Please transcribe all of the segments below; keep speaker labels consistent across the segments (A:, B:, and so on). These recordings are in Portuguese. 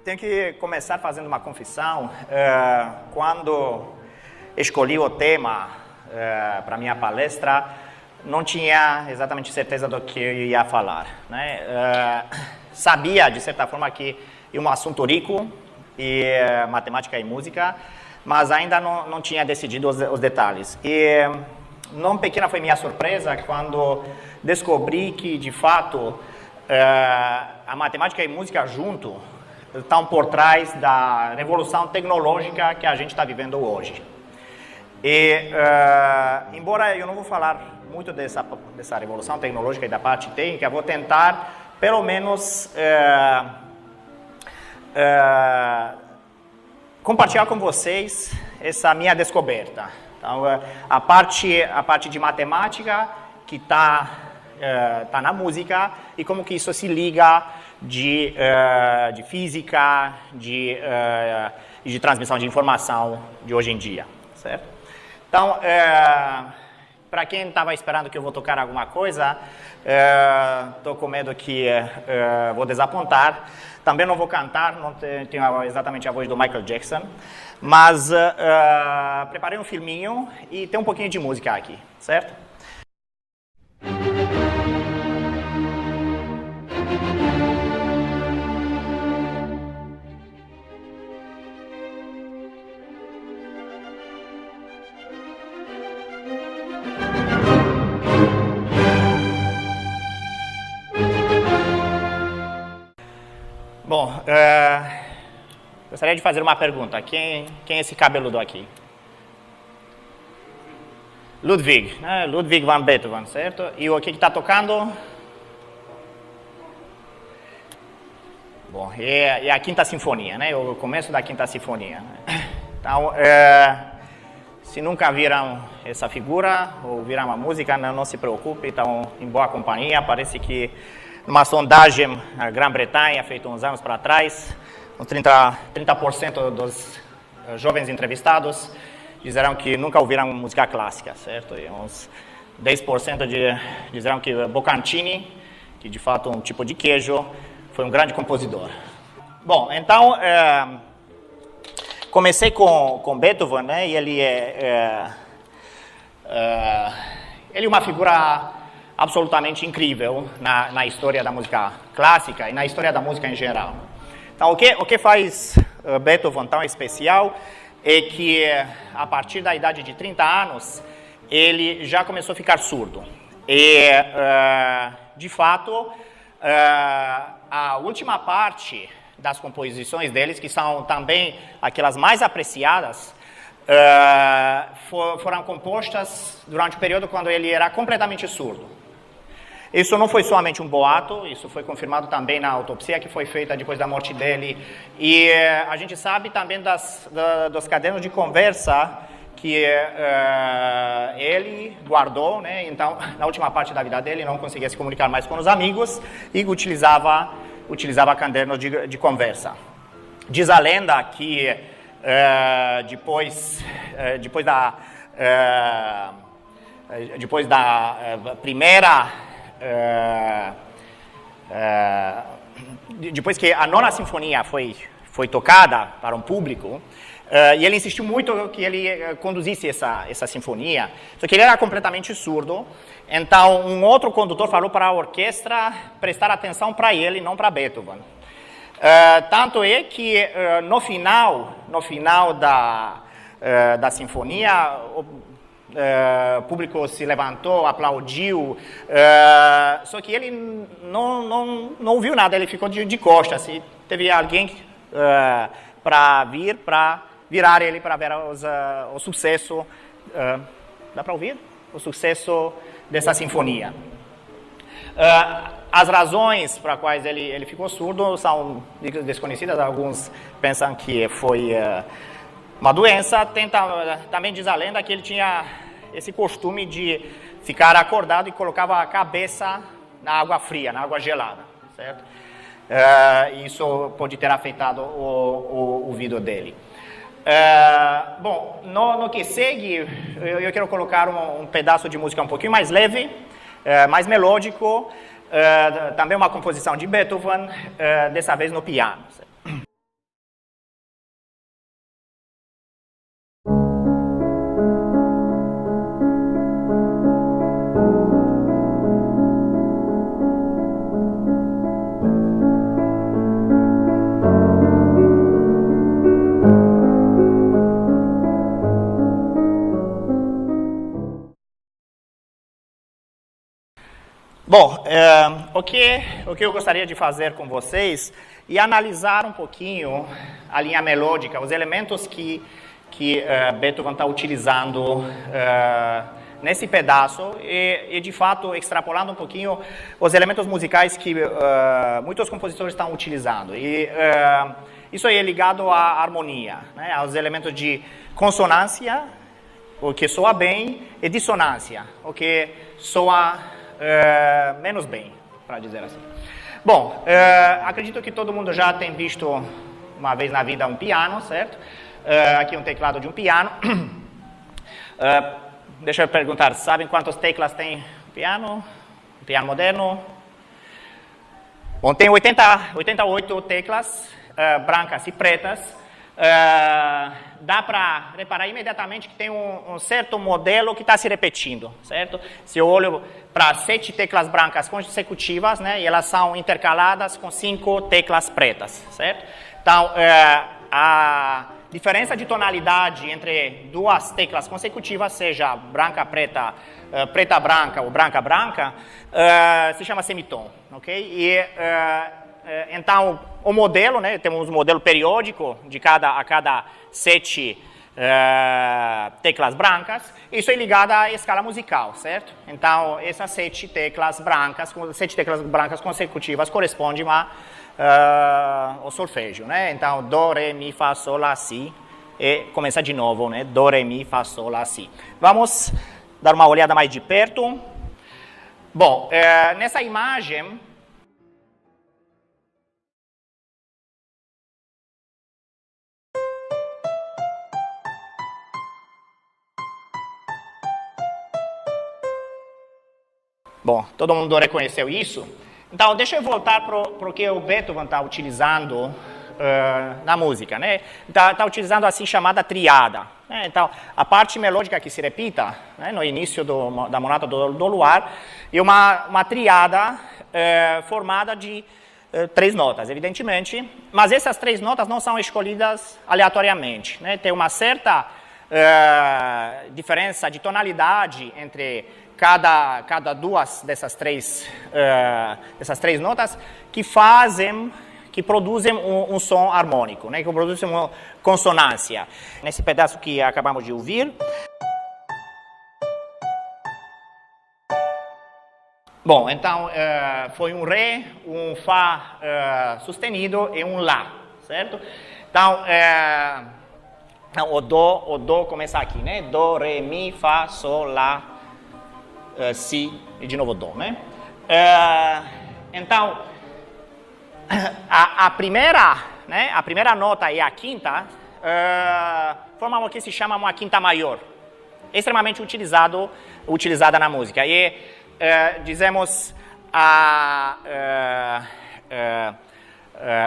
A: tenho que começar fazendo uma confissão. Quando escolhi o tema para minha palestra, não tinha exatamente certeza do que eu ia falar, né? Sabia, de certa forma, que é um assunto rico, e matemática e música, mas ainda não tinha decidido os detalhes. E não pequena foi minha surpresa quando descobri que, de fato, a matemática e música junto estão por trás da revolução tecnológica que a gente está vivendo hoje. E, embora eu não vou falar muito dessa revolução tecnológica e da parte técnica, vou tentar, pelo menos, compartilhar com vocês essa minha descoberta. Então, a parte de matemática que está na música e como que isso se liga de física, de transmissão de informação de hoje em dia, certo? Então, para quem estava esperando que eu vou tocar alguma coisa, estou com medo que vou desapontar. Também não vou cantar, não tenho exatamente a voz do Michael Jackson, mas preparei um filminho e tem um pouquinho de música aqui, certo? Bom, gostaria de fazer uma pergunta. Quem é esse cabeludo aqui? Ludwig, né? Ludwig van Beethoven, certo? E o que está tocando? Bom, é a Quinta Sinfonia, né? O começo da Quinta Sinfonia. Então, se nunca viram essa figura ou viram a música, não se preocupe, estão em boa companhia. Parece que numa sondagem na Grã-Bretanha, feita uns anos para trás, uns 30% dos jovens entrevistados disseram que nunca ouviram música clássica, certo? E uns 10% disseram que Boccancini, que de fato é um tipo de queijo, foi um grande compositor. Bom, então, comecei com Beethoven, né? E ele é uma figura absolutamente incrível na história da música clássica e na história da música em geral. Então, o que faz Beethoven tão especial é que, a partir da idade de 30 anos, ele já começou a ficar surdo. E, de fato, a última parte das composições deles, que são também aquelas mais apreciadas, foram compostas durante o período quando ele era completamente surdo. Isso não foi somente um boato, isso foi confirmado também na autopsia que foi feita depois da morte dele. E a gente sabe também dos cadernos de conversa que ele guardou, né? Então, na última parte da vida dele, não conseguia se comunicar mais com os amigos e utilizava cadernos de conversa. Diz a lenda que depois da primeira depois que a nona sinfonia foi tocada para um público, e ele insistiu muito que ele conduzisse essa sinfonia, só que ele era completamente surdo. Então um outro condutor falou para a orquestra prestar atenção para ele, não para Beethoven. Tanto é que no final da sinfonia, o público se levantou, aplaudiu, só que ele não ouviu nada, ele ficou de costas. E teve alguém para virar ele para ver o sucesso. Dá para ouvir? O sucesso dessa sinfonia. As razões para as quais ele ficou surdo são desconhecidas. Alguns pensam que foi uma doença. Também diz a lenda que ele tinha esse costume de ficar acordado e colocava a cabeça na água fria, na água gelada, certo? Isso pode ter afetado o ouvido dele. Bom, no que segue, eu quero colocar um pedaço de música um pouquinho mais leve, mais melódico, também uma composição de Beethoven, dessa vez no piano. Bom, o que eu gostaria de fazer com vocês é analisar um pouquinho a linha melódica, os elementos que Beethoven está utilizando nesse pedaço e, de fato, extrapolando um pouquinho os elementos musicais que muitos compositores estão utilizando. E isso aí é ligado à harmonia, né, aos elementos de consonância, o que soa bem, e dissonância, o que soa menos bem, para dizer assim. Bom, acredito que todo mundo já tem visto uma vez na vida um piano, certo? Aqui um teclado de um piano. Deixa eu perguntar, sabem quantas teclas tem o piano? Um piano moderno? Bom, tem 88 teclas brancas e pretas. Dá para reparar imediatamente que tem um certo modelo que está se repetindo, certo? Se eu olho para 7 teclas brancas consecutivas, né, e elas são intercaladas com 5 teclas pretas, certo? Então, a diferença de tonalidade entre duas teclas consecutivas, seja branca, preta, preta, branca ou branca, branca, se chama semitom, ok? E então, o modelo, né, temos um modelo periódico de a cada 7 teclas brancas, isso é ligado à escala musical, certo? Então, essas 7 teclas brancas consecutivas correspondem ao solfejo, né? Então, do, re, mi, fa, sol, lá, si, e começa de novo, né? Do, re, mi, fa, sol, lá, si. Vamos dar uma olhada mais de perto. Bom, nessa imagem, bom, todo mundo reconheceu isso. Então, deixa eu voltar para o que o Beethoven está utilizando na música, né? Está utilizando a assim chamada triada, né? Então, a parte melódica que se repita, né, no início da Monata do Luar, é uma triada formada de 3 notas, evidentemente, mas essas 3 notas não são escolhidas aleatoriamente, né? Tem uma certa diferença de tonalidade entre cada duas dessas três notas que produzem um som harmônico, né, que produzem uma consonância. Nesse pedaço que acabamos de ouvir. Bom, então foi um Ré, um Fá sustenido e um Lá, certo? Então, o Do começa aqui, né? Do, Ré, Mi, Fá, Sol, Lá, Si e de novo Do, né? Então, a primeira nota e a quinta formam o que se chama uma quinta maior, extremamente utilizada na música. E dizemos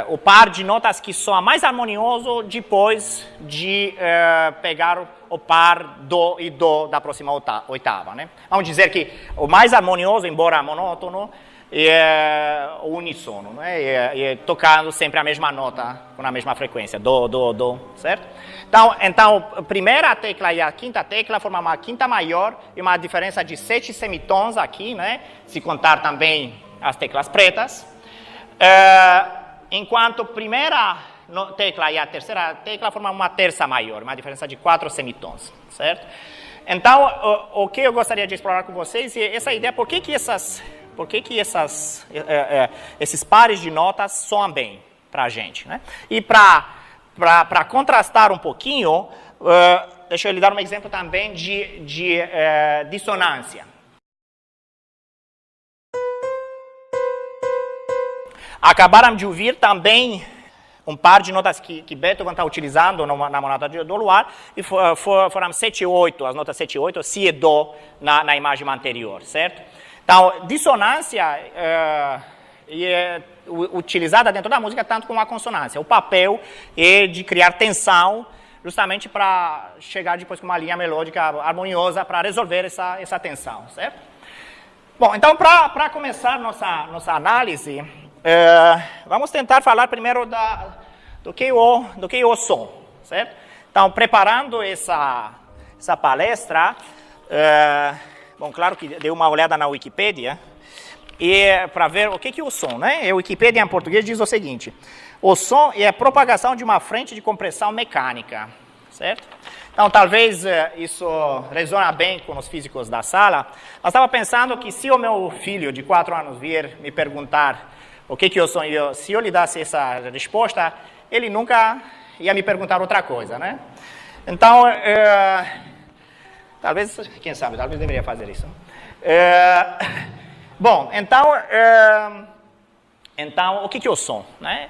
A: o par de notas que soa mais harmonioso depois de pegar o par Do e Do da próxima oitava, né? Vamos dizer que o mais harmonioso, embora monótono, é o uníssono, né? E tocando sempre a mesma nota com a mesma frequência, Do, Do, Do, certo? Então, a primeira tecla e a quinta tecla formam uma quinta maior e uma diferença de 7 semitons aqui, né? Se contar também as teclas pretas. Enquanto a primeira tecla e a terceira tecla formam uma terça maior, uma diferença de 4 semitons, certo? Então, o que eu gostaria de explorar com vocês é essa ideia, por que esses pares de notas soam bem para a gente, né? E para contrastar um pouquinho, deixa eu lhe dar um exemplo também de dissonância. Acabaram de ouvir também um par de notas que Beethoven está utilizando na Monata do Luar, e foram 7 e 8, as notas 7 e 8, Si e Do na imagem anterior, certo? Então, dissonância é utilizada dentro da música tanto como a consonância. O papel é de criar tensão, justamente para chegar depois com uma linha melódica harmoniosa para resolver essa tensão, certo? Bom, então, para começar nossa análise, vamos tentar falar primeiro do que é o som, certo? Então, preparando essa palestra, bom, claro que dei uma olhada na Wikipédia e para ver o que é o som, né? A Wikipedia em português diz o seguinte: o som é a propagação de uma frente de compressão mecânica, certo? Então, talvez isso ressona bem com os físicos da sala, mas estava pensando que se o meu filho de 4 anos vier me perguntar o que é o som, se eu lhe desse essa resposta, ele nunca ia me perguntar outra coisa, né? Então, talvez, quem sabe, talvez deveria fazer isso. Bom, então, o que é o som, né?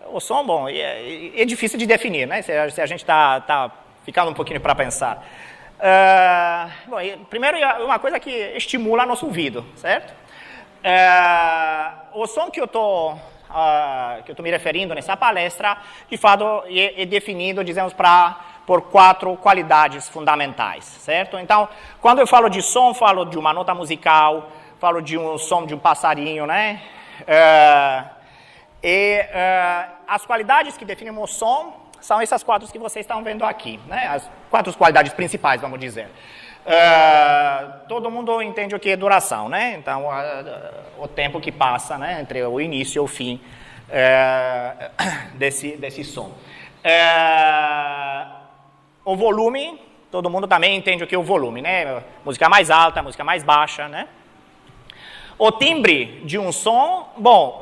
A: O som, bom, é difícil de definir, né? Se a gente está ficando um pouquinho para pensar. Bom, primeiro, é uma coisa que estimula nosso ouvido, certo? O som que eu estou me referindo nessa palestra, de fato, é definido, dizemos, por 4 qualidades fundamentais, certo? Então, quando eu falo de som, falo de uma nota musical, falo de um som de um passarinho, né? As qualidades que definem o som são essas 4 que vocês estão vendo aqui, né? As 4 qualidades principais, vamos dizer. Todo mundo entende o que é duração, né? Então, o tempo que passa, né, entre o início e o fim desse som. O volume, todo mundo também entende o que é o volume, né? Música mais alta, música mais baixa, né? O timbre de um som, bom,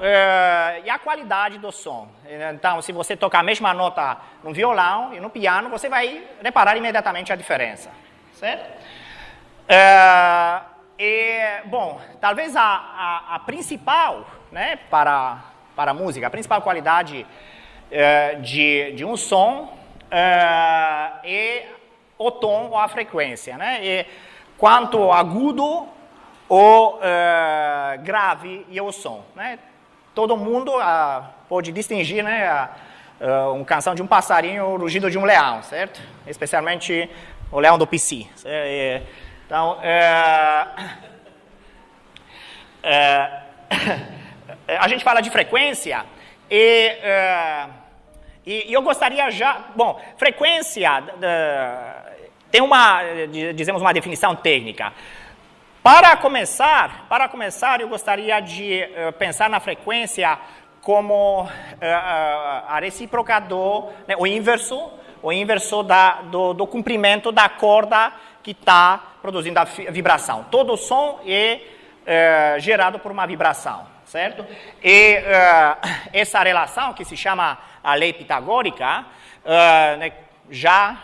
A: e a qualidade do som. Então, se você tocar a mesma nota no violão e no piano, você vai reparar imediatamente a diferença, certo? Bom, talvez a principal, né, para a música, a principal qualidade de um som é o tom ou a frequência, né? E quanto agudo ou grave é o som, né? Todo mundo pode distinguir, né, uma canção de um passarinho ou o rugido de um leão, certo? Especialmente o leão do PC. Então, a gente fala de frequência e eu gostaria já... Bom, frequência tem dizemos, uma definição técnica. Para começar, eu gostaria de pensar na frequência como a recíproca né, o inverso do comprimento da corda que está produzindo a vibração. Todo som é gerado por uma vibração, certo? E essa relação, que se chama a lei pitagórica, né, já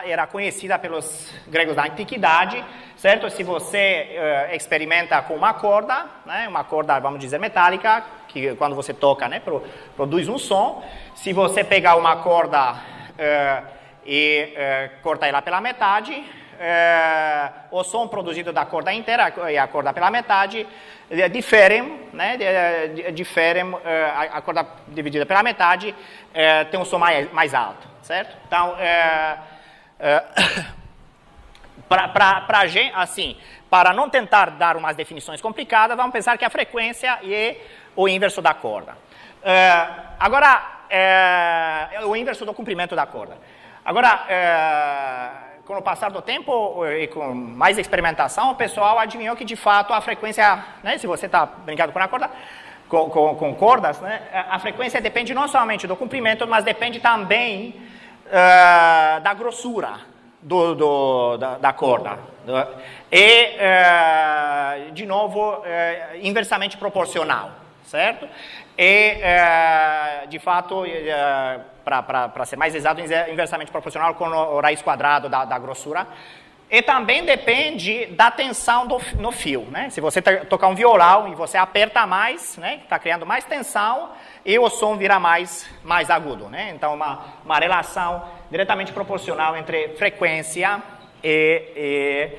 A: era conhecida pelos gregos da antiguidade, certo? Se você experimenta com uma corda, né, uma corda, vamos dizer, metálica, que quando você toca, né, produz um som. Se você pegar uma corda e cortar ela pela metade, o som produzido da corda inteira e a corda pela metade diferem, né, a corda dividida pela metade tem um som mais alto, certo? Então, para não tentar dar umas definições complicadas, vamos pensar que a frequência é o inverso da corda. O inverso do comprimento da corda. Agora, com o passar do tempo e com mais experimentação, o pessoal adivinhou que, de fato, a frequência, né, se você está brincando com a corda, com cordas, né, a frequência depende não somente do comprimento, mas depende também da grossura da corda. E, de novo, inversamente proporcional, certo? E, de fato, para ser mais exato, inversamente proporcional com o raiz quadrado da grossura. E também depende da tensão no fio, né? Se você tocar um violão e você aperta mais, né, está criando mais tensão e o som vira mais agudo, né? Então, uma relação diretamente proporcional entre frequência e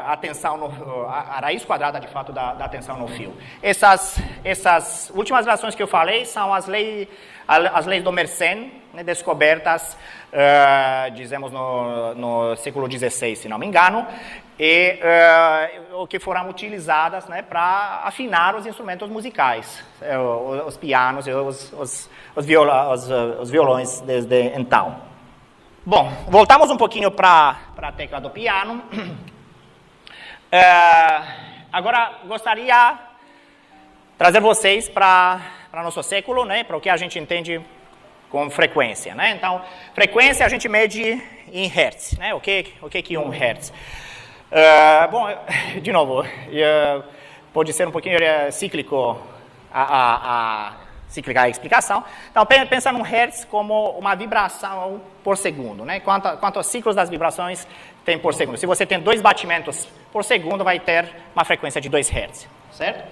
A: a tensão, a raiz quadrada, de fato, da tensão no fio. Essas últimas relações que eu falei são as leis do Mersenne, né, descobertas, dizemos, no século XVI, se não me engano, e o que foram utilizadas, né, para afinar os instrumentos musicais, os pianos e os violões desde então. Bom, voltamos um pouquinho para a tecla do piano. Agora, gostaria de trazer vocês para nosso século, né, para o que a gente entende com frequência. Né? Então, frequência a gente mede em hertz. Né? O que é 1 hertz? Bom, de novo, pode ser um pouquinho cíclico cíclica a explicação. Então, pensa num hertz como uma vibração por segundo. Né? Quantos ciclos das vibrações tem por segundo? Se você tem 2 batimentos por segundo, vai ter uma frequência de 2 hertz. Certo?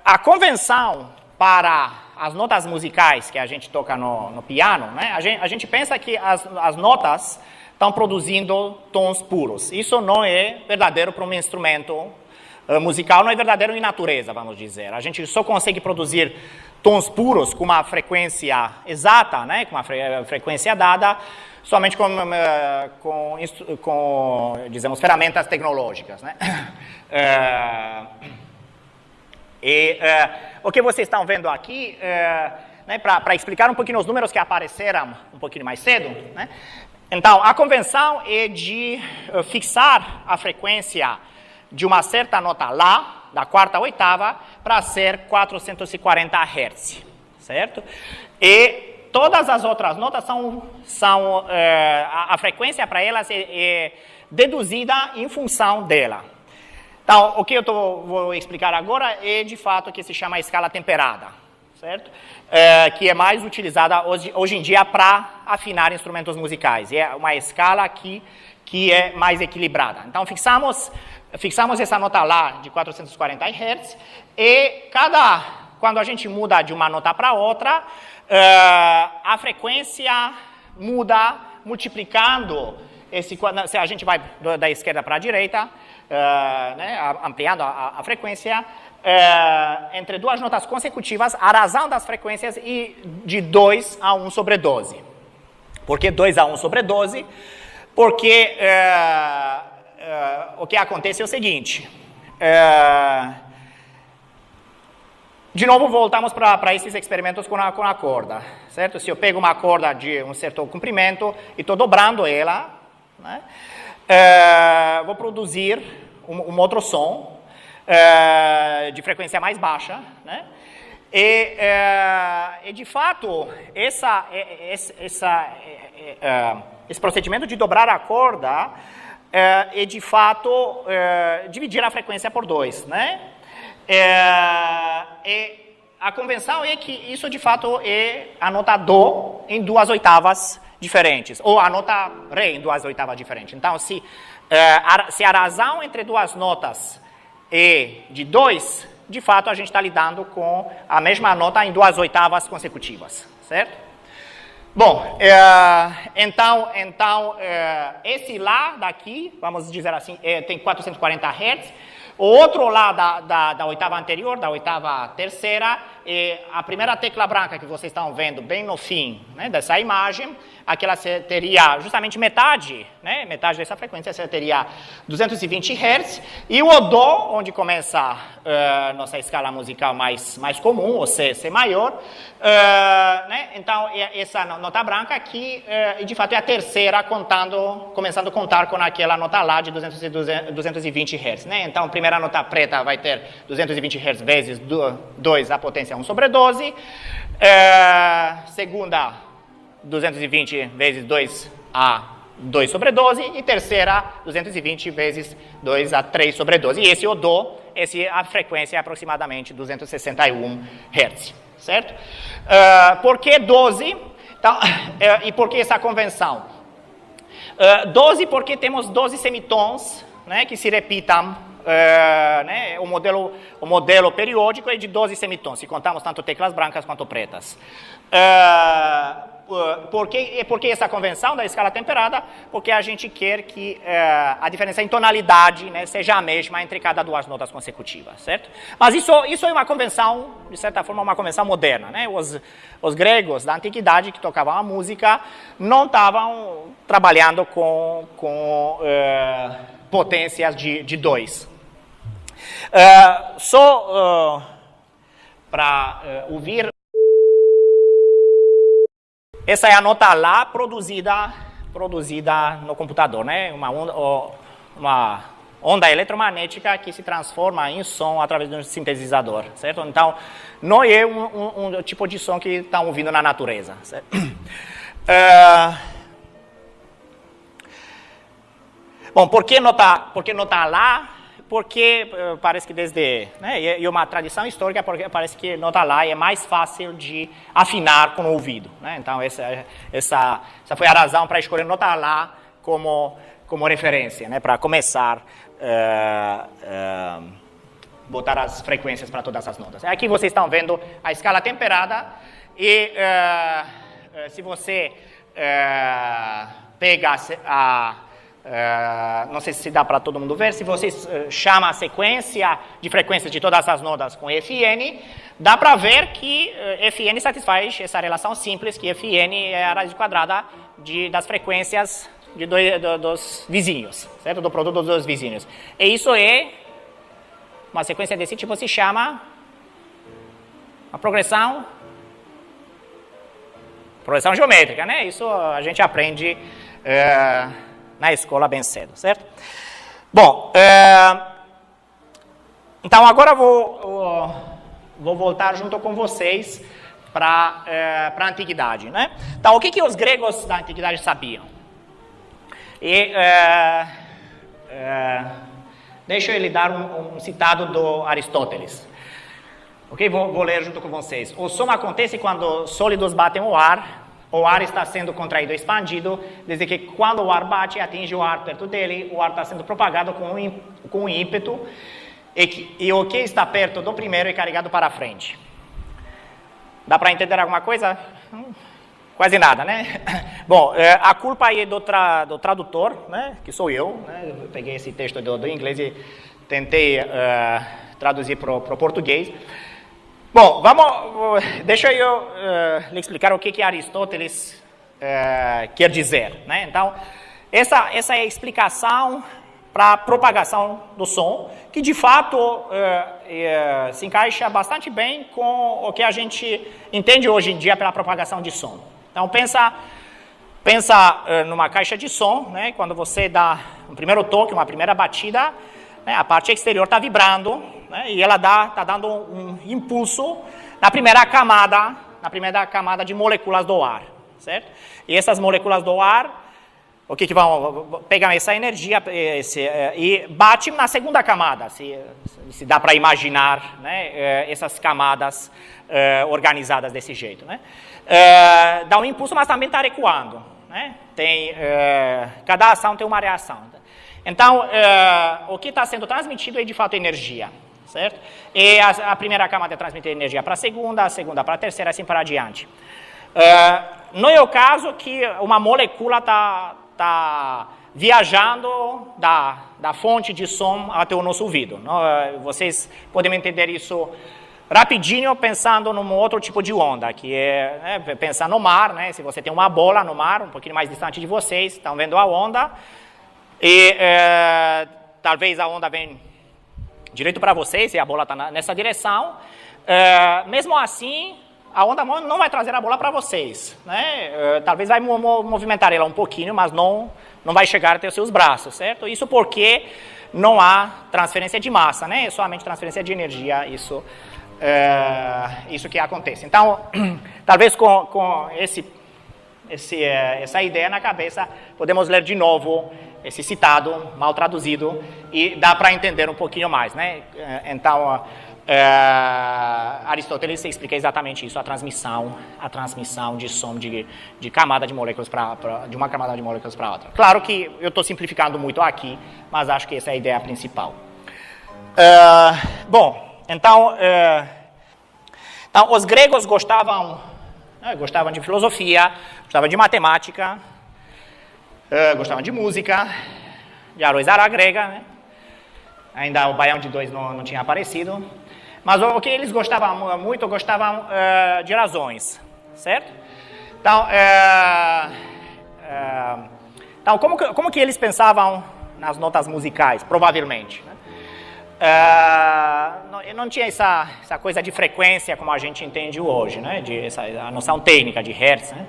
A: A convenção para as notas musicais que a gente toca no piano, né? a gente pensa que as notas estão produzindo tons puros. Isso não é verdadeiro para um instrumento musical, não é verdadeiro em natureza, vamos dizer. A gente só consegue produzir tons puros com uma frequência exata, né? Com uma frequência dada, somente com dizemos, ferramentas tecnológicas. Né? O que vocês estão vendo aqui, né, para explicar um pouquinho os números que apareceram um pouquinho mais cedo, né? Então, a convenção é de fixar a frequência de uma certa nota Lá, da quarta oitava, para ser 440 Hz, certo? E todas as outras notas a frequência para elas é deduzida em função dela. Então, o que eu vou explicar agora é, de fato, o que se chama escala temperada, certo? Que é mais utilizada hoje em dia para afinar instrumentos musicais. É uma escala que é mais equilibrada. Então, fixamos essa nota Lá de 440 Hz e quando a gente muda de uma nota para outra, a frequência muda multiplicando se a gente vai da esquerda para a direita, né, ampliando a frequência, entre 2 notas consecutivas, a razão das frequências é de 2 a 1 sobre 12. Por que 2 a 1 sobre 12? Porque o que acontece é o seguinte. De novo, voltamos para esses experimentos com a corda, certo? Se eu pego uma corda de um certo comprimento e estou dobrando ela, né, vou produzir um outro som de frequência mais baixa, né? E de fato, esse procedimento de dobrar a corda é de fato dividir a frequência por 2, né? E a convenção é que isso de fato é a nota Dó em 2 oitavas diferentes, ou a nota Ré em 2 oitavas diferentes. Então, se a razão entre 2 notas é de 2, de fato a gente está lidando com a mesma nota em 2 oitavas consecutivas, certo? Bom, então esse Lá daqui, vamos dizer assim, tem 440 Hz. O outro Lá da oitava anterior, da oitava terceira, é a primeira tecla branca que vocês estão vendo bem no fim, né, dessa imagem, aquela teria justamente metade, né, metade dessa frequência teria 220 Hz, e o Dó, onde começa nossa escala musical mais comum, o C maior, né, então essa nota branca aqui, de fato, é a terceira, começando a contar com aquela nota Lá de 220 Hz. Né? Então, a primeira nota preta vai ter 220 Hz vezes 2 a potência 1 sobre 12, segunda 220 vezes 2 a 2 sobre 12, e terceira 220 vezes 2 a 3 sobre 12. E esse é o Dó, a frequência é aproximadamente 261 Hz, certo? Por que 12? Então, e por que essa convenção? 12 porque temos 12 semitons, né, que se repitam. Né, o modelo periódico é de 12 semitons, se contamos tanto teclas brancas quanto pretas. Por que essa convenção da escala temperada? Porque a gente quer que a diferença em tonalidade, né, seja a mesma entre cada 2 notas consecutivas, certo? Mas isso é uma convenção, de certa forma, uma convenção moderna. Né? Os gregos da antiguidade que tocavam a música não estavam trabalhando com potências de 2. Só para ouvir, essa é a nota Lá produzida no computador, né? uma onda eletromagnética que se transforma em som através de um sintetizador, certo? Então, não é um tipo de som que estão ouvindo na natureza, certo? Bom, por que não está lá? Porque parece que desde, né, é uma tradição histórica, porque parece que não está lá e é mais fácil de afinar com o ouvido, né? Então, essa foi a razão para escolher não estar lá como referência, né, para começar botar as frequências para todas as notas. Aqui vocês estão vendo a escala temperada e se você pega não sei se dá para todo mundo ver, se você chama a sequência de frequências de todas as notas com Fn, dá para ver que Fn satisfaz essa relação simples, que Fn é a raiz quadrada das frequências dos vizinhos, certo? Do produto dos dois vizinhos. E isso é uma sequência desse tipo, se chama a progressão geométrica, né? Isso a gente aprende na escola bem cedo, certo? Bom, então agora vou voltar junto com vocês para a antiguidade, né? Então, o que os gregos da antiguidade sabiam? E deixa eu lhe dar um citado do Aristóteles. Ok? Vou ler junto com vocês. O som acontece quando sólidos batem o ar está sendo contraído e expandido, desde que quando o ar bate e atinge o ar perto dele, o ar está sendo propagado com um ímpeto, e o que está perto do primeiro é carregado para frente. Dá para entender alguma coisa? Quase nada, né? Bom, a culpa aí é do tradutor, né? Que sou eu, né? Eu peguei esse texto do inglês e tentei traduzir para o português. Bom, deixa eu lhe explicar o que Aristóteles quer dizer, né? Então, essa é a explicação para a propagação do som, que de fato se encaixa bastante bem com o que a gente entende hoje em dia pela propagação de som. Então, pensa numa caixa de som, né? Quando você dá um primeiro toque, uma primeira batida, né? A parte exterior está vibrando, né? E ela está dando um impulso na primeira camada de moléculas do ar, certo? E essas moléculas do ar, o que vão pegar essa energia e bate na segunda camada, se dá para imaginar, né? Essas camadas organizadas desse jeito, né? Dá um impulso, mas também está recuando, né? Cada ação tem uma reação. Então, o que está sendo transmitido é de fato energia, certo? E a primeira camada transmite energia para a segunda para a terceira, assim para adiante. Não é o caso que uma molécula está viajando da fonte de som até o nosso ouvido. Vocês podem entender isso rapidinho pensando num outro tipo de onda, que é pensar no mar, né? Se você tem uma bola no mar, um pouquinho mais distante de vocês, estão vendo a onda, e talvez a onda venha direito para vocês, e a bola está nessa direção. Mesmo assim, a onda não vai trazer a bola para vocês, né? Talvez vai movimentar ela um pouquinho, mas não vai chegar até os seus braços, certo? Isso porque não há transferência de massa, né? É somente transferência de energia, isso que acontece. Então, talvez com essa ideia na cabeça, podemos ler de novo esse citado, mal traduzido, e dá para entender um pouquinho mais, né? Então, Aristóteles explica exatamente isso, a transmissão de som de camada de moléculas de uma camada de moléculas para outra. Claro que eu estou simplificando muito aqui, mas acho que essa é a ideia principal. Bom, então os gregos gostavam de filosofia, gostavam de matemática, gostavam de música, de Aroizara grega, né? Ainda o Baião de Dois não tinha aparecido. Mas o que eles gostavam muito, de razões, certo? Então, como que eles pensavam nas notas musicais, provavelmente, né? Não tinha essa coisa de frequência como a gente entende hoje, né? A noção técnica de Hertz, né?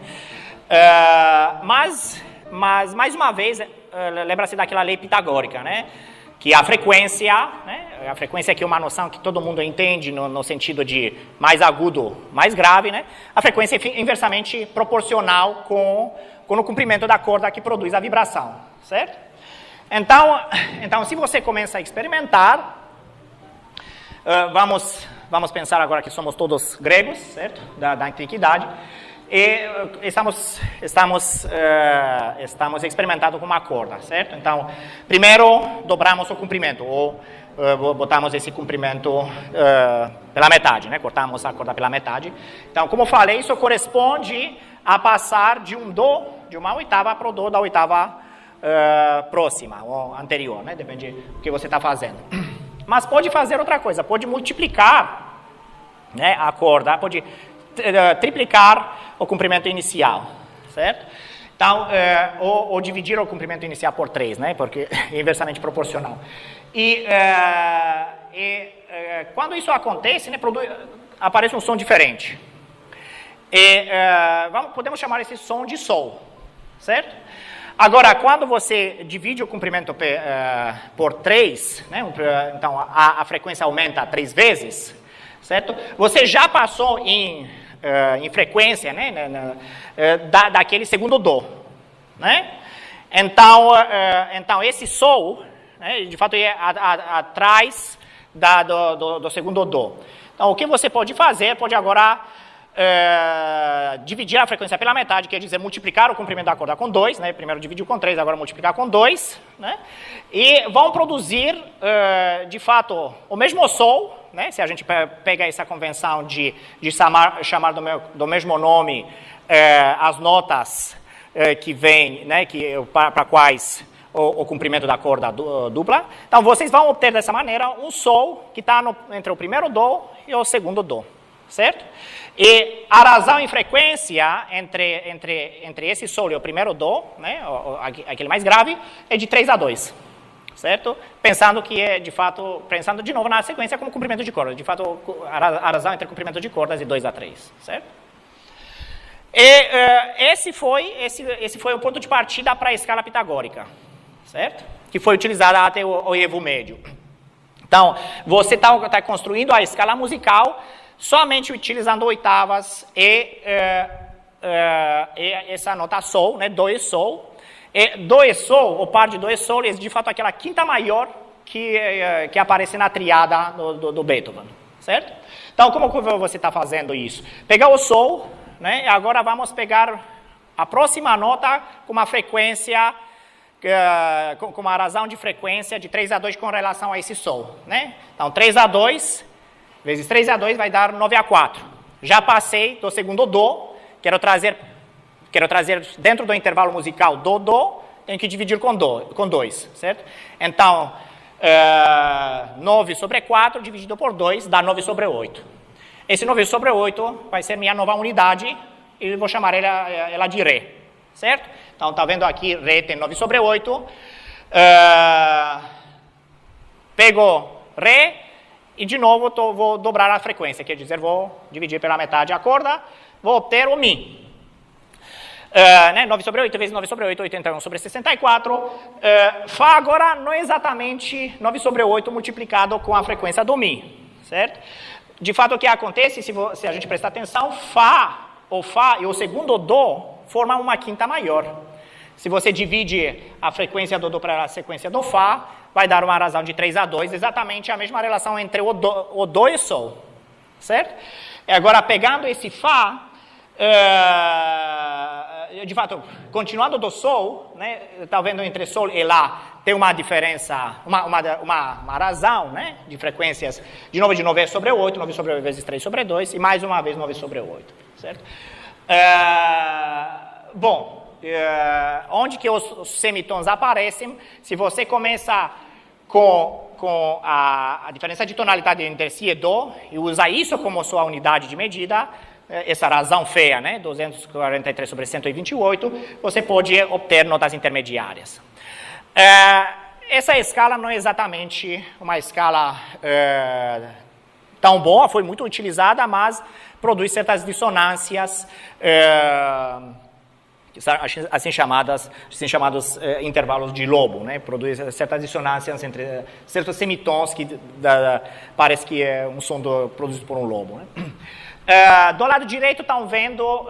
A: Mas mas mais uma vez, lembra-se daquela lei pitagórica, né? Que a frequência, né? A frequência aqui é uma noção que todo mundo entende no sentido de mais agudo, mais grave, né? A frequência é inversamente proporcional com o comprimento da corda que produz a vibração, certo? Então se você começa a experimentar, vamos pensar agora que somos todos gregos, certo? Da antiguidade. E estamos experimentando com uma corda, certo? Então, primeiro dobramos o comprimento, ou botamos esse comprimento pela metade, né? Cortamos a corda pela metade. Então, como falei, isso corresponde a passar de um dó, de uma oitava para o dó da oitava próxima, ou anterior, né? Depende do que você está fazendo. Mas pode fazer outra coisa, pode multiplicar, né, a corda, pode triplicar o comprimento inicial, certo? Então, ou dividir o comprimento inicial por 3, né? Porque é inversamente proporcional. E quando isso acontece, né, aparece um som diferente. E podemos chamar esse som de sol, certo? Agora, quando você divide o comprimento por 3, né, então a frequência aumenta 3 vezes, certo? Você já passou em frequência, né, daquele segundo dó, né? Então esse sol, né, de fato é atrás do segundo dó. Então o que você pode fazer, pode agora dividir a frequência pela metade, quer dizer, multiplicar o comprimento da corda com 2, né? Primeiro dividiu com 3, agora multiplicar com 2, né? E vão produzir, de fato, o mesmo sol, né? Se a gente pega essa convenção de chamar do mesmo nome as notas que vêm, né? Para quais o comprimento da corda dupla. Então, vocês vão obter dessa maneira um sol que está entre o primeiro dó e o segundo dó, certo? E a razão em frequência entre esse sol e o primeiro dó, né, aquele mais grave, é de 3:2, certo? Pensando que é, de fato, pensando de novo na sequência como comprimento de corda. De fato, a razão entre comprimento de cordas é 2:3, certo? E esse foi o ponto de partida para a escala pitagórica, certo? Que foi utilizada até o Evo Médio. Então, você está construindo a escala musical somente utilizando oitavas e essa nota sol, né, do e sol. E do e sol, o par de do e sol, é de fato aquela quinta maior que aparece na triada do Beethoven, certo? Então, como você está fazendo isso? Pegar o sol, né, e agora vamos pegar a próxima nota com uma frequência, com uma razão de frequência de 3:2 com relação a esse sol, né? Então, 3:2 vezes 3:2 vai dar 9:4. Já passei do segundo dó, quero trazer dentro do intervalo musical do dó, tenho que dividir com 2, certo? Então, 9/4 dividido por 2 dá 9/8. Esse 9/8 vai ser minha nova unidade e vou chamar ela de Ré, certo? Então, está vendo aqui, Ré tem 9/8. Pego Ré, e de novo vou dobrar a frequência, quer dizer, vou dividir pela metade a corda, vou obter o Mi. 9/8 vezes 9/8, 81/64. Fá agora não é exatamente 9/8 multiplicado com a frequência do Mi, certo? De fato, o que acontece, se a gente prestar atenção, o Fá e o segundo Dó formam uma quinta maior. Se você divide a frequência do Dó para a sequência do Fá, vai dar uma razão de 3:2, exatamente a mesma relação entre o Dó e o Sol, certo? E agora, pegando esse Fá, de fato, continuando do Sol, né, está vendo entre Sol e Lá, tem uma diferença, uma razão, né, de frequências, de 9/8, 9/8 vezes 3/2, e mais uma vez 9/8, certo? Onde que os semitons aparecem? Se você começa com a diferença de tonalidade entre Si e Dó, e usa isso como sua unidade de medida, essa razão feia, né, 243/128, você pode obter notas intermediárias. Essa escala não é exatamente uma escala tão boa, foi muito utilizada, mas produz certas dissonâncias assim chamados intervalos de Lobo, né? Produz certas dissonâncias entre certos semitons que parece que é um som produzido por um lobo, né? Do lado direito estão vendo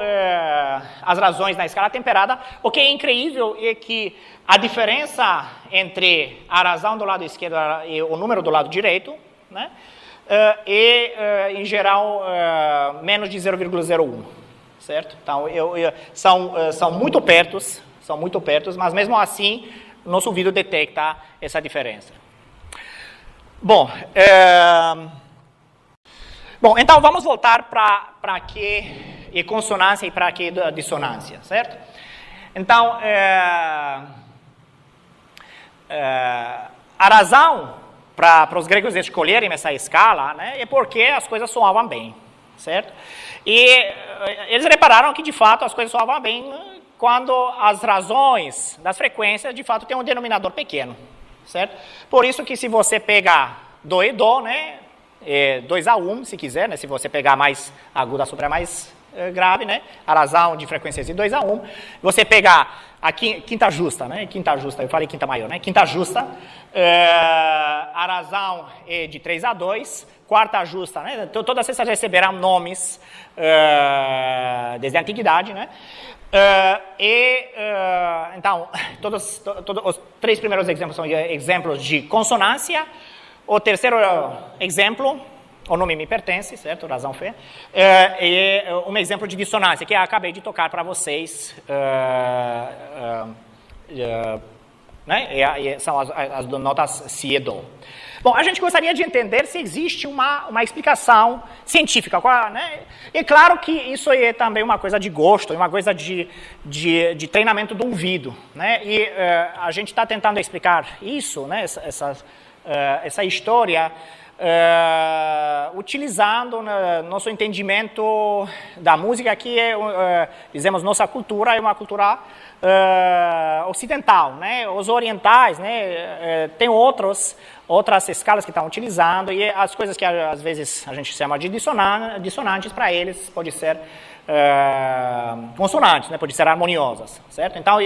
A: as razões na escala temperada. O que é incrível é que a diferença entre a razão do lado esquerdo e o número do lado direito, né, é, em geral, menos de 0,01. Certo? Então, são muito perto, mas mesmo assim, nosso ouvido detecta essa diferença. Bom, então vamos voltar para que é consonância e para que dissonância, certo? Então, a razão para os gregos escolherem essa escala, né, é porque as coisas soavam bem, certo? E eles repararam que, de fato, as coisas soavam bem quando as razões das frequências, de fato, têm um denominador pequeno, certo? Por isso que se você pegar do e do, né, 2 a 1, se quiser, né, se você pegar mais aguda sobre a mais grave, né, a razão de frequências de 2 a 1, você pegar a quinta justa, né, eu falei quinta maior, né, quinta justa, a razão é de 3 a 2, quarta justa, né? Todas essas receberão nomes desde a antiguidade, né? Então, todos os 3 primeiros exemplos são exemplos de consonância. O terceiro exemplo, o nome me pertence, certo? Razão fé. É um exemplo de dissonância que eu acabei de tocar para vocês. Né? São as notas si e do. Bom, a gente gostaria de entender se existe uma explicação científica, né? É claro que isso é também uma coisa de gosto, uma coisa de treinamento do ouvido, né? E a gente está tentando explicar isso, né? Essa história, utilizando nosso entendimento da música, que dizemos, nossa cultura é uma cultura ocidental, né? Os orientais, né, tem outras escalas que estão utilizando, e as coisas que às vezes a gente chama de dissonantes, para eles pode ser consonantes, né? Pode ser harmoniosas, certo? Então,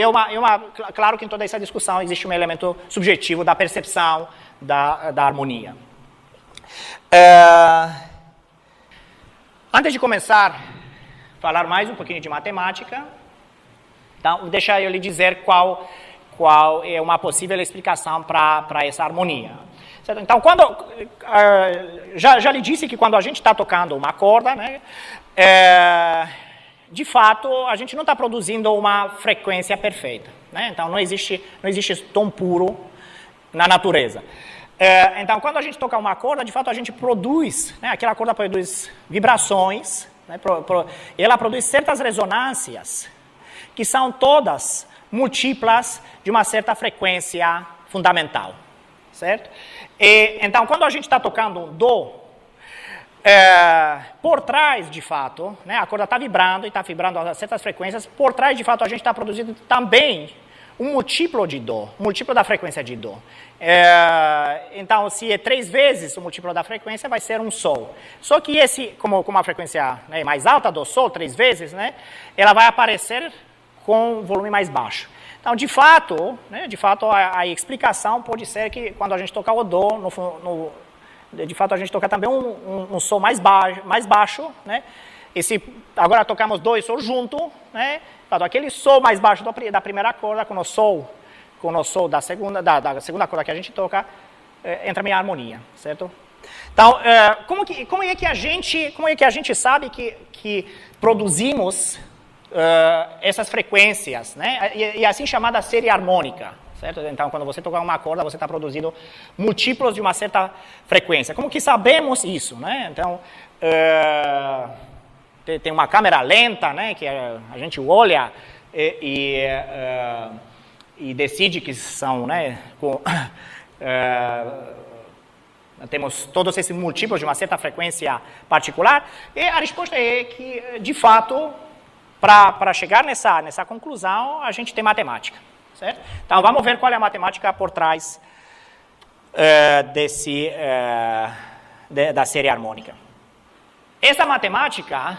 A: claro que em toda essa discussão existe um elemento subjetivo da percepção da harmonia. Antes de começar a falar mais um pouquinho de matemática, então, deixa eu lhe dizer qual é uma possível explicação para essa harmonia. Certo? Então, já lhe disse que quando a gente está tocando uma corda, né, de fato, a gente não está produzindo uma frequência perfeita, né? Então, não existe tom puro na natureza. Então, quando a gente toca uma corda, de fato, a gente produz, né, aquela corda produz vibrações, né, ela produz certas ressonâncias, que são todas múltiplas de uma certa frequência fundamental, certo? Então, quando a gente está tocando um do, por trás, de fato, né, a corda está vibrando e está vibrando a certas frequências, por trás, de fato, a gente está produzindo também um múltiplo de do, um múltiplo da frequência de do. Então, se é 3 vezes o múltiplo da frequência, vai ser um sol. Só que como a frequência, né, mais alta do sol, 3 vezes, né, ela vai aparecer com volume mais baixo. Então, de fato, a explicação pode ser que quando a gente tocar o do, de fato, a gente toca também um sol mais baixo, né? Agora tocamos 2 sol junto, né? Então, aquele sol mais baixo da primeira corda com o sol da segunda corda que a gente toca, entra em harmonia, certo? Então, como é que a gente sabe que produzimos essas frequências, né? E assim chamada série harmônica, certo? Então, quando você tocar uma corda, você está produzindo múltiplos de uma certa frequência. Como que sabemos isso, né? Então, tem uma câmera lenta, né? Que a gente olha e decide que são, né? Temos todos esses múltiplos de uma certa frequência particular, e a resposta é que, de fato, para chegar nessa conclusão, a gente tem matemática, certo? Então, vamos ver qual é a matemática por trás da série harmônica. Essa matemática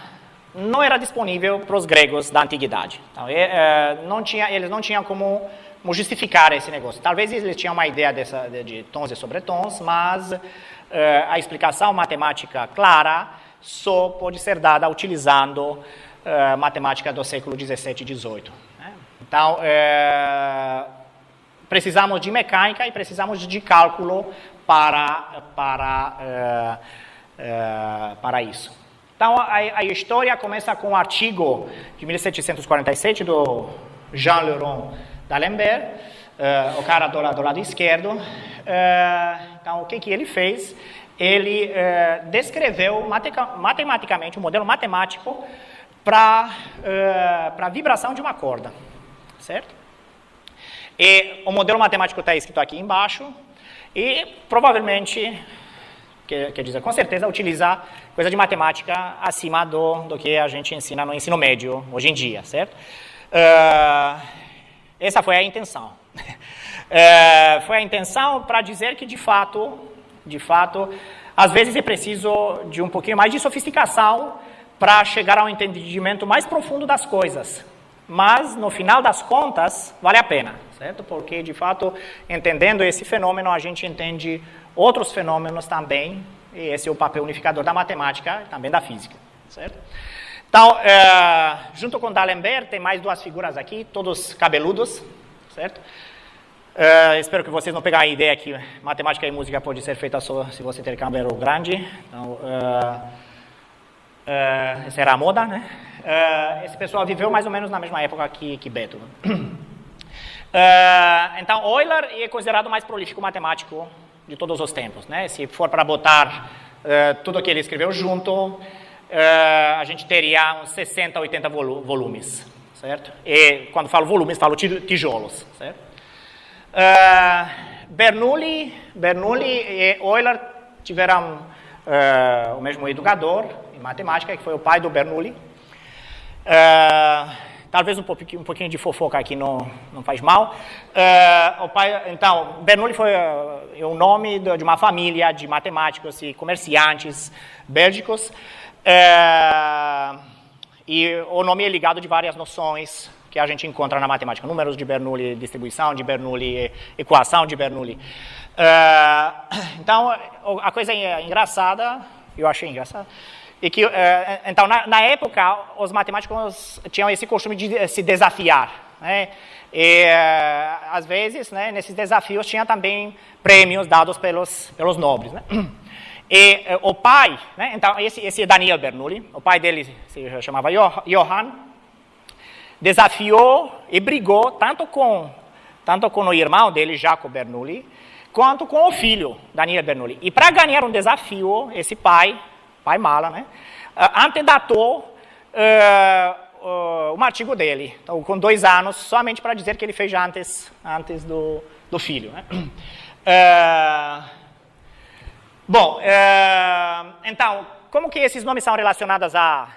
A: não era disponível para os gregos da antiguidade. Então, eles não tinham como justificar esse negócio. Talvez eles tinham uma ideia de tons e sobretons, mas a explicação matemática clara só pode ser dada utilizando matemática do século 17 e 18. Né? Então, precisamos de mecânica e precisamos de cálculo para isso. Então, a história começa com um artigo de 1747 do Jean Leron d'Alembert, o cara do lado esquerdo. Então, o que ele fez? Ele descreveu matematicamente um modelo matemático para a vibração de uma corda, certo? E o modelo matemático está escrito aqui embaixo e provavelmente, quer dizer, com certeza, utilizar coisa de matemática acima do que a gente ensina no ensino médio hoje em dia, certo? Essa foi a intenção. Foi a intenção para dizer que, de fato, às vezes é preciso de um pouquinho mais de sofisticação para chegar a um entendimento mais profundo das coisas. Mas, no final das contas, vale a pena, certo? Porque, de fato, entendendo esse fenômeno, a gente entende outros fenômenos também, e esse é o papel unificador da matemática e também da física, certo? Então, junto com D'Alembert, tem mais duas figuras aqui, todos cabeludos, certo? Espero que vocês não peguem a ideia que matemática e música pode ser feita só se você ter cabelo grande. Então, essa era a moda, né? Esse pessoal viveu mais ou menos na mesma época que Beethoven. Então, Euler é considerado o mais prolífico matemático de todos os tempos, né? Se for para botar tudo o que ele escreveu junto, a gente teria uns 60, 80 volumes, certo? E quando falo volumes, falo tijolos, certo? Bernoulli e Euler tiveram o mesmo educador em matemática, que foi o pai do Bernoulli. Talvez um pouquinho de fofoca aqui não faz mal. Então, Bernoulli foi o nome de uma família de matemáticos e comerciantes bélgicos. E o nome é ligado de várias noções que a gente encontra na matemática. Números de Bernoulli, distribuição de Bernoulli, equação de Bernoulli. Então, a coisa engraçada, eu achei engraçada, é que, então, na época, os matemáticos tinham esse costume de se desafiar, né? E, às vezes, né, nesses desafios, tinha também prêmios dados pelos nobres, né? E o pai, né, então, esse é Daniel Bernoulli, o pai dele se chamava Johann, desafiou e brigou tanto com o irmão dele, Jacob Bernoulli, quanto com o filho, Daniel Bernoulli. E para ganhar um desafio, esse pai mala, né, antedatou um artigo dele, então, com 2 anos, somente para dizer que ele fez antes do filho. Né? Então, como que esses nomes são relacionados à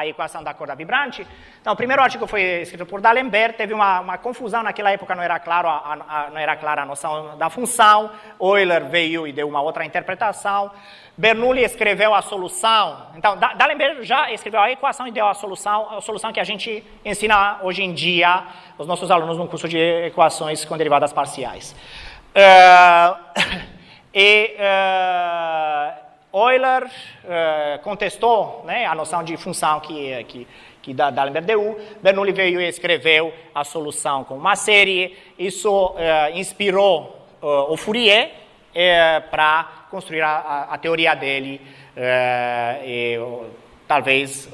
A: equação da corda vibrante? Então, o primeiro artigo foi escrito por D'Alembert, teve uma confusão, naquela época não era clara a noção da função, Euler veio e deu uma outra interpretação, Bernoulli escreveu a solução, então D'Alembert já escreveu a equação e deu a solução que a gente ensina hoje em dia os nossos alunos no curso de equações com derivadas parciais. Euler contestou, né, a noção de função que D'Alembert deu. Bernoulli veio e escreveu a solução com uma série. Isso inspirou o Fourier para construir a teoria dele. Talvez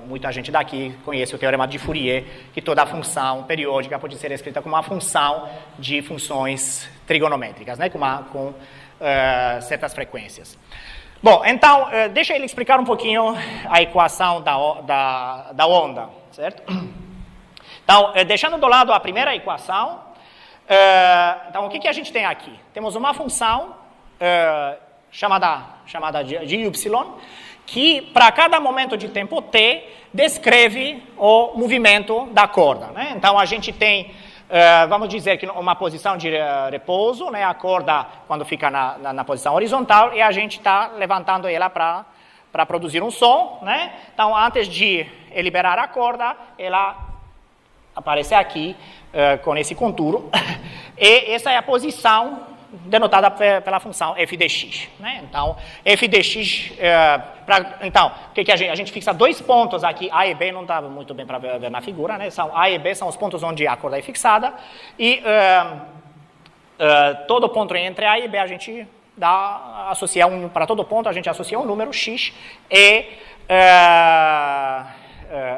A: muita gente daqui conheça o teorema de Fourier, que toda função periódica pode ser escrita como uma função de funções trigonométricas, né, com certas frequências. Bom, então, deixa ele explicar um pouquinho a equação da onda, certo? Então, deixando do lado a primeira equação, então, o que a gente tem aqui? Temos uma função chamada de y, que, para cada momento de tempo t, descreve o movimento da corda. Né? Então, a gente tem, vamos dizer que uma posição de repouso, né? A corda quando fica na posição horizontal, e a gente está levantando ela para para produzir um som, né? Então, antes de liberar a corda, ela aparece aqui com esse contouro, e essa é a posição denotada pela função f de x, né? Então, f de x, então, o que a gente fixa dois pontos aqui, A e B, não está muito bem para ver na figura, né? São A e B são os pontos onde a corda é fixada, e todo ponto entre A e B a gente associa para todo ponto a gente associa um número x, e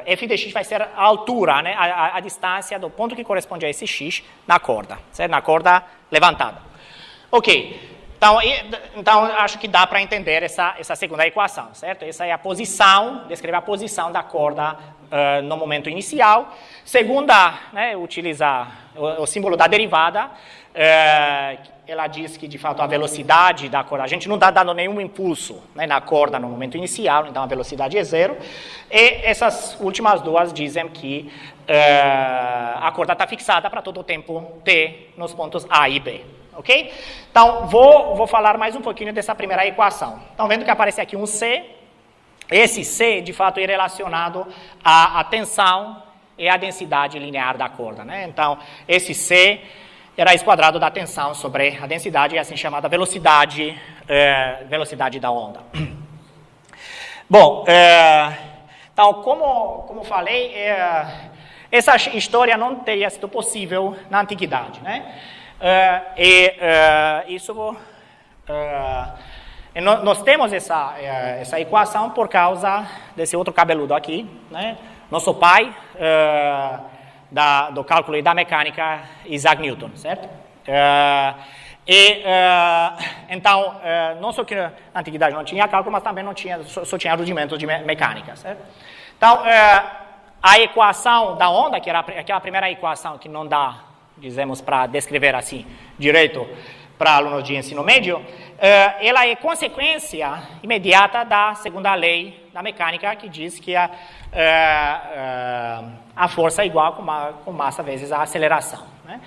A: f de x vai ser a altura, né? A distância do ponto que corresponde a esse x na corda, certo? Na corda levantada. Ok, então acho que dá para entender essa segunda equação, certo? Essa é a posição, descreve a posição da corda no momento inicial. Segunda, né, utilizar o símbolo da derivada, ela diz que de fato a velocidade da corda, a gente não está dando nenhum impulso, né, na corda no momento inicial, então a velocidade é zero. E essas últimas duas dizem que a corda está fixada para todo o tempo t nos pontos A e B. Ok? Então, vou falar mais um pouquinho dessa primeira equação. Estão vendo que aparece aqui um C? Esse C, de fato, é relacionado à tensão e à densidade linear da corda, né? Então, esse C é raiz quadrada da tensão sobre a densidade, é assim chamada velocidade da onda. Bom, então, como falei, essa história não teria sido possível na antiguidade, né? Nós temos essa equação por causa desse outro cabeludo aqui, né? Nosso pai do cálculo e da mecânica, Isaac Newton, certo? Então, não só que na antiguidade não tinha cálculo, mas também só tinha rudimentos de mecânica, certo? Então, a equação da onda, que era aquela primeira equação que não dá, dizemos, para descrever assim, direito para alunos de ensino médio, ela é consequência imediata da segunda lei da mecânica, que diz que a força é igual com massa vezes a aceleração, né?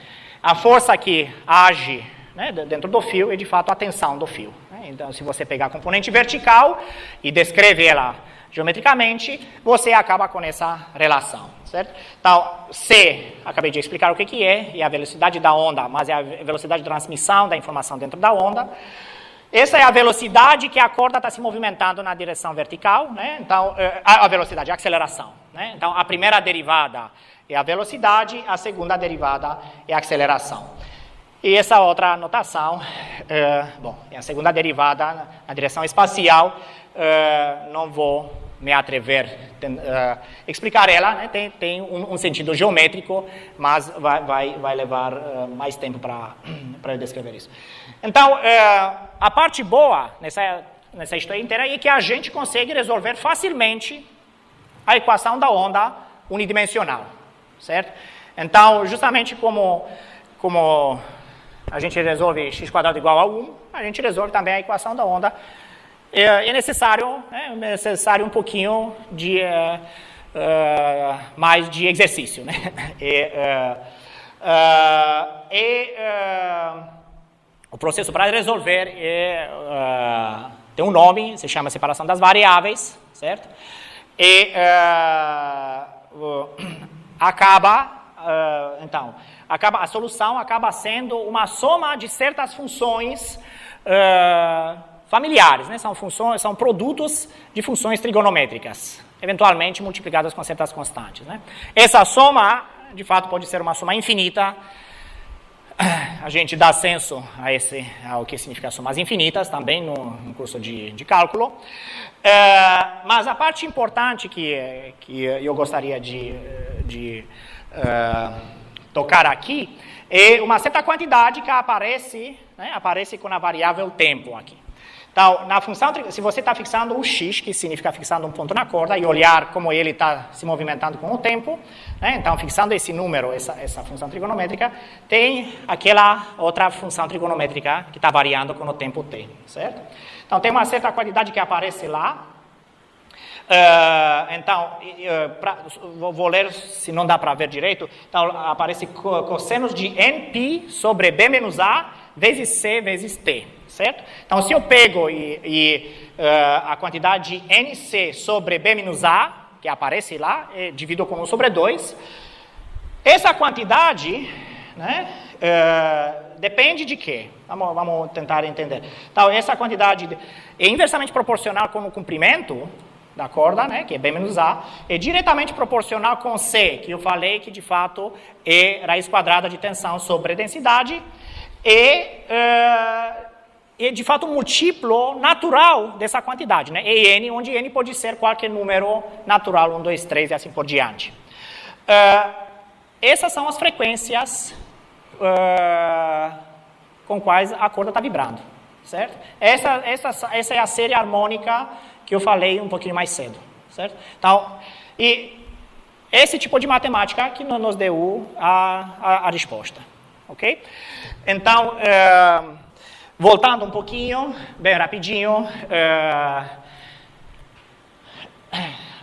A: A força que age, né, dentro do fio é, de fato, a tensão do fio, né? Então, se você pegar a componente vertical e descrever ela geometricamente, você acaba com essa relação, certo? Então, C, acabei de explicar o que é a velocidade da onda, mas é a velocidade de transmissão da informação dentro da onda. Essa é a velocidade que a corda está se movimentando na direção vertical, né? Então, a velocidade, a aceleração, né? Então, a primeira derivada é a velocidade, a segunda derivada é a aceleração. E essa outra notação, é a segunda derivada na direção espacial, não vou me atrever a explicar ela, né? Tem um sentido geométrico, mas vai levar mais tempo para eu descrever isso. Então, a parte boa nessa história inteira é que a gente consegue resolver facilmente a equação da onda unidimensional, certo? Então, justamente como a gente resolve x² igual a 1, a gente resolve também a equação da onda. É necessário um pouquinho de mais de exercício, né? O processo para resolver tem um nome, se chama separação das variáveis, certo? E a solução acaba sendo uma soma de certas funções familiares, né? São produtos de funções trigonométricas, eventualmente multiplicadas com certas constantes, né? Essa soma, de fato, pode ser uma soma infinita. A gente dá senso ao que significa somas infinitas, também no curso de cálculo. Mas a parte importante que eu gostaria de tocar aqui é uma certa quantidade que aparece com a variável tempo aqui. Então, na função, se você está fixando o x, que significa fixando um ponto na corda, e olhar como ele está se movimentando com o tempo, né? Então, fixando esse número, essa função trigonométrica, tem aquela outra função trigonométrica que está variando com o tempo t, certo? Então, tem uma certa quantidade que aparece lá. Vou ler se não dá para ver direito. Então, aparece cossenos de nπ sobre b menos a vezes C vezes T, certo? Então, se eu pego a quantidade NC sobre B menos A, que aparece lá, divido com 1 sobre 2, essa quantidade, né, depende de quê? Vamos tentar entender. Então, essa quantidade é inversamente proporcional com o comprimento da corda, né, que é B menos A, é diretamente proporcional com C, que eu falei que, de fato, é raiz quadrada de tensão sobre densidade, e de fato, um múltiplo natural dessa quantidade, né? E N, onde N pode ser qualquer número natural, 1, 2, 3 e assim por diante. Essas são as frequências com quais a corda está vibrando, certo? Essa é a série harmônica que eu falei um pouquinho mais cedo, certo? Então, e esse tipo de matemática que nos deu a resposta, ok? Então, voltando um pouquinho, bem rapidinho,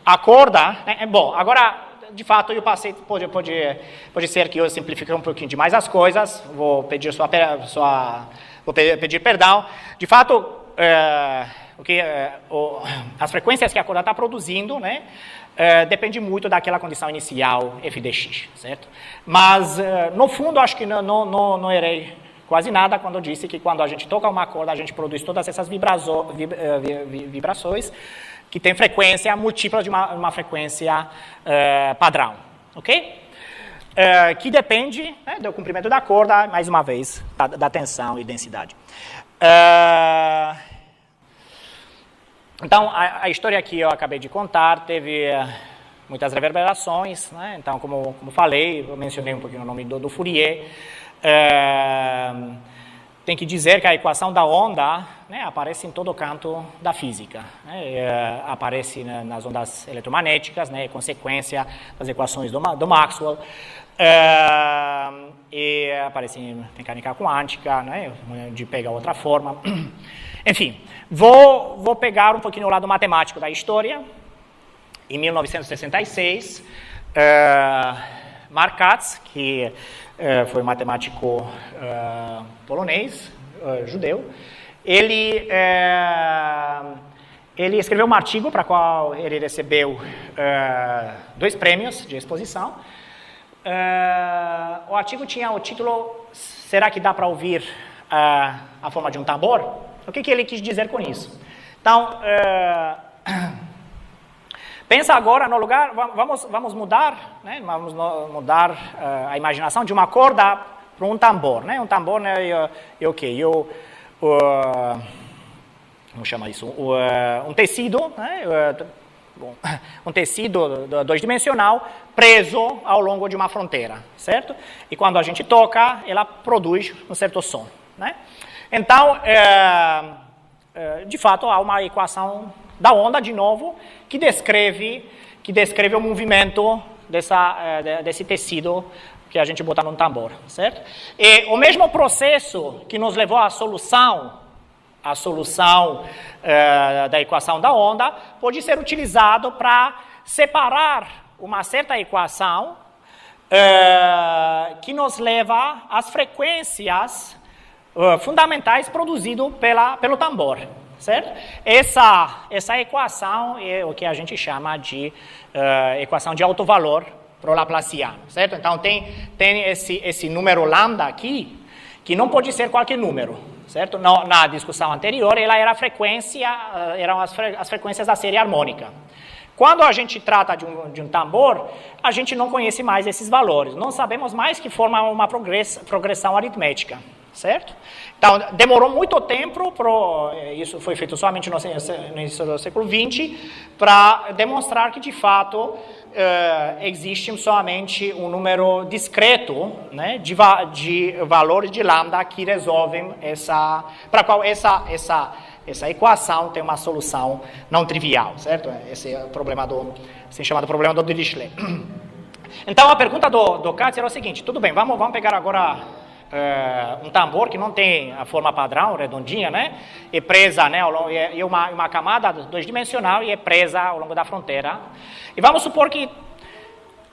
A: a corda, né? Bom, agora, de fato, eu passei, pode ser que eu simplifique um pouquinho demais as coisas, vou pedir pedir perdão. De fato, as frequências que a corda está produzindo, né, depende muito daquela condição inicial f de x, certo? Mas, no fundo, acho que não errei quase nada quando eu disse que quando a gente toca uma corda, a gente produz todas essas vibrações que tem frequência múltipla de uma frequência padrão, ok? Que depende, né, do comprimento da corda, mais uma vez, da tensão e densidade. Então, a história que eu acabei de contar teve muitas reverberações, né? Então, como falei, eu mencionei um pouquinho o nome do Fourier. Tem que dizer que a equação da onda, né, aparece em todo canto da física, né? Aparece nas ondas eletromagnéticas, né, consequência das equações do Maxwell, e aparece em mecânica quântica, né, de pegar outra forma. Enfim, vou pegar um pouquinho o lado matemático da história. Em 1966, Mark Katz, que foi um matemático polonês, judeu, ele escreveu um artigo para o qual ele recebeu 2 prêmios de exposição. O artigo tinha o título "Será que dá para ouvir a forma de um tambor?" O que ele quis dizer com isso? Então, pensa agora no lugar, vamos mudar, né? Vamos mudar a imaginação de uma corda para um tambor, né? Um tambor, né? Como chama isso? Um tecido, né? Um tecido 2-dimensional preso ao longo de uma fronteira, certo? E quando a gente toca, ela produz um certo som, né? Então, de fato, há uma equação da onda, de novo, que descreve o movimento desse tecido que a gente bota num tambor, certo? E o mesmo processo que nos levou à solução da equação da onda pode ser utilizado para separar uma certa equação que nos leva às frequências fundamentais produzidas pelo tambor, certo? Essa equação é o que a gente chama de equação de alto valor pro laplaciano, certo? Então, tem esse número lambda aqui, que não pode ser qualquer número, certo? Na discussão anterior, ela era eram as frequências da série harmônica. Quando a gente trata de um tambor, a gente não conhece mais esses valores, não sabemos mais que forma uma progressão aritmética, certo? Então, demorou muito tempo, isso foi feito somente no início do século XX, para demonstrar que, de fato, existe somente um número discreto, né, de valores de lambda que resolvem para qual essa equação tem uma solução não trivial, certo? Esse é o problema assim chamado problema do Dirichlet. Então, a pergunta do Katz era o seguinte: tudo bem, vamos pegar agora um tambor que não tem a forma padrão, redondinha, né? É presa, né? É uma camada 2-dimensional e é presa ao longo da fronteira. E vamos supor que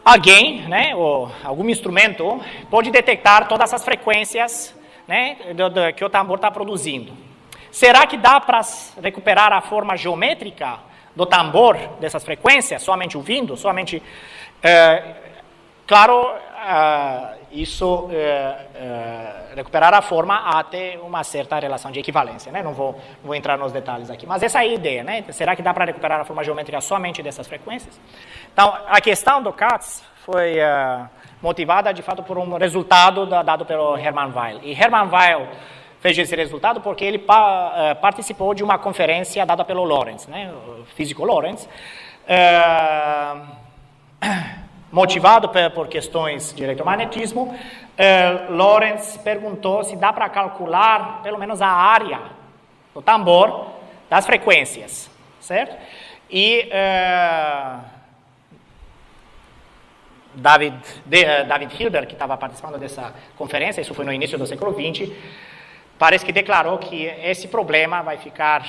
A: alguém, né, ou algum instrumento, pode detectar todas as frequências né, que o tambor está produzindo. Será que dá para recuperar a forma geométrica do tambor, dessas frequências, somente ouvindo? Somente, claro, isso recuperar a forma até uma certa relação de equivalência, né? Não vou entrar nos detalhes aqui, mas essa é a ideia, né? Será que dá para recuperar a forma geométrica somente dessas frequências? Então, a questão do Katz foi motivada, de fato, por um resultado dado pelo Hermann Weyl. E Hermann Weyl fez esse resultado porque ele participou de uma conferência dada pelo Lorentz, né? O físico Lorentz, motivado por questões de eletromagnetismo. Lorentz perguntou se dá para calcular pelo menos a área do tambor das frequências, certo? E David Hilbert, que estava participando dessa conferência, isso foi no início do século XX, parece que declarou que esse problema vai ficar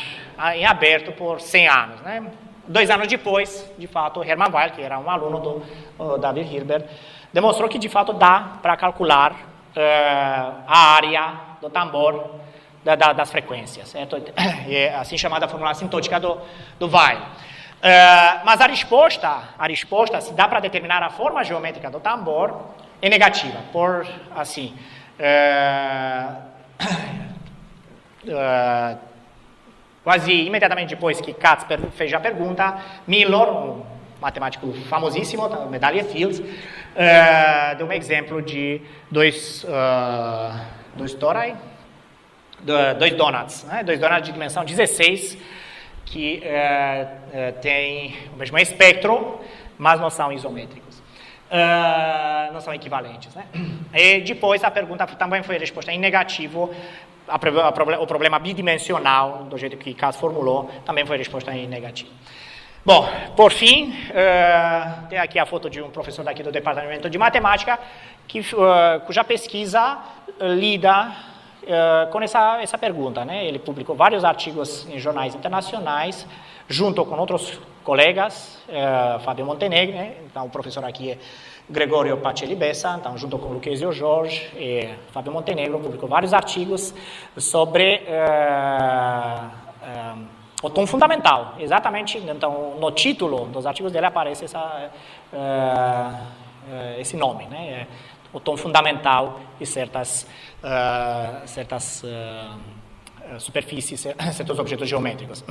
A: em aberto por 100 anos, né? 2 anos depois, de fato, Hermann Weyl, que era um aluno do David Hilbert, demonstrou que, de fato, dá para calcular a área do tambor das frequências, certo? É assim chamada fórmula assintótica do Weyl. Mas a resposta, se dá para determinar a forma geométrica do tambor, é negativa, por, assim, quase imediatamente depois que Katz fez a pergunta, Miller, um matemático famosíssimo, medalha Fields, deu um exemplo de dois donuts, né? Dois donuts de dimensão 16, que têm o mesmo espectro, mas não são isométricos, não são equivalentes, né? E depois a pergunta também foi resposta em negativo. O problema bidimensional, do jeito que Katz formulou, também foi resposta em negativo. Bom, por fim, tem aqui a foto de um professor daqui do Departamento de Matemática, cuja pesquisa lida com essa pergunta, né? Ele publicou vários artigos em jornais internacionais, junto com outros colegas, Fábio Montenegro, né? Então o professor aqui é Gregorio Pacelli Bessa, então junto com Lucchesio Jorge e Fábio Montenegro, publicou vários artigos sobre o tom fundamental. Exatamente, então no título dos artigos dele aparece esse nome, né? O tom fundamental e certas superfícies, certos objetos geométricos.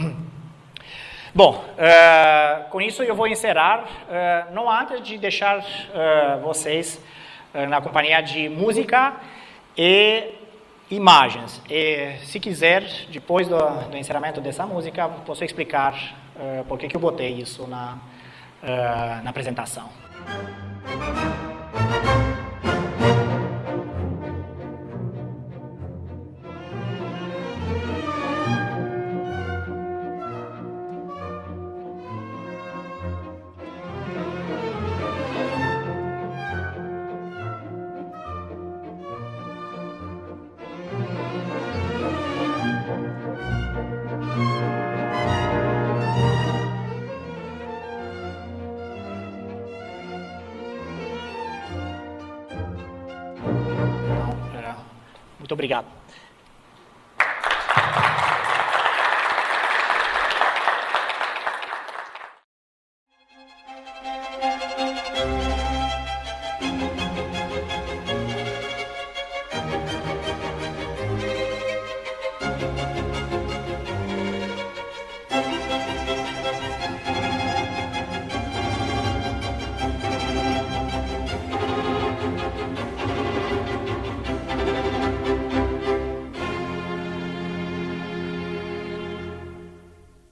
A: Bom, com isso eu vou encerrar, não antes de deixar vocês na companhia de música e imagens. E, se quiser, depois do encerramento dessa música, posso explicar por que eu botei isso na apresentação. Muito obrigado.